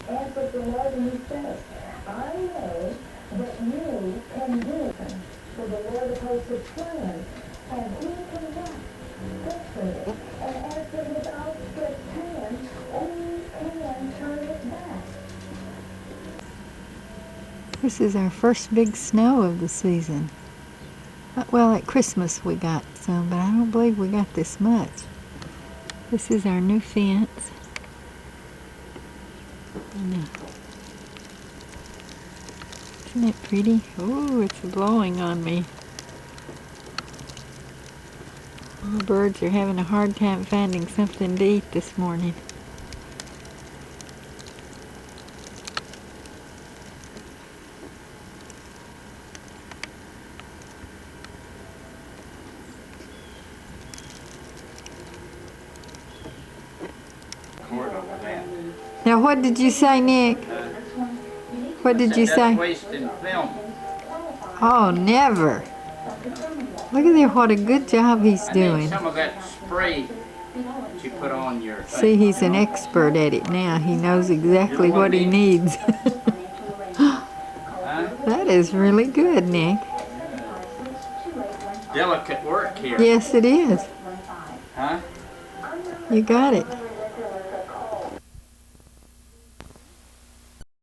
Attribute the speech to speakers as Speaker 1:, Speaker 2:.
Speaker 1: Answer the Lord and he says, I know that you can do it. For the Lord of hosts is planned, and he can fix it. And as for his outstretched hand, only can turn it back.
Speaker 2: This is our first big snow of the season. Well, at Christmas we got some, but I don't believe we got this much. This is our new fence. Isn't it pretty? Oh, it's blowing on me. The birds are having a hard time finding something to eat this morning. Now, what did you say, Nick? What did you say?
Speaker 3: Wasting film.
Speaker 2: Oh, never. Look at there, what a good job he's
Speaker 3: I
Speaker 2: doing.
Speaker 3: need some of that spray that you put on your thing.
Speaker 2: See, he's an expert at it now. He knows exactly what he needs.
Speaker 3: Huh?
Speaker 2: That is really good, Nick.
Speaker 3: Delicate work here.
Speaker 2: Yes, it is.
Speaker 3: Huh?
Speaker 2: You got it.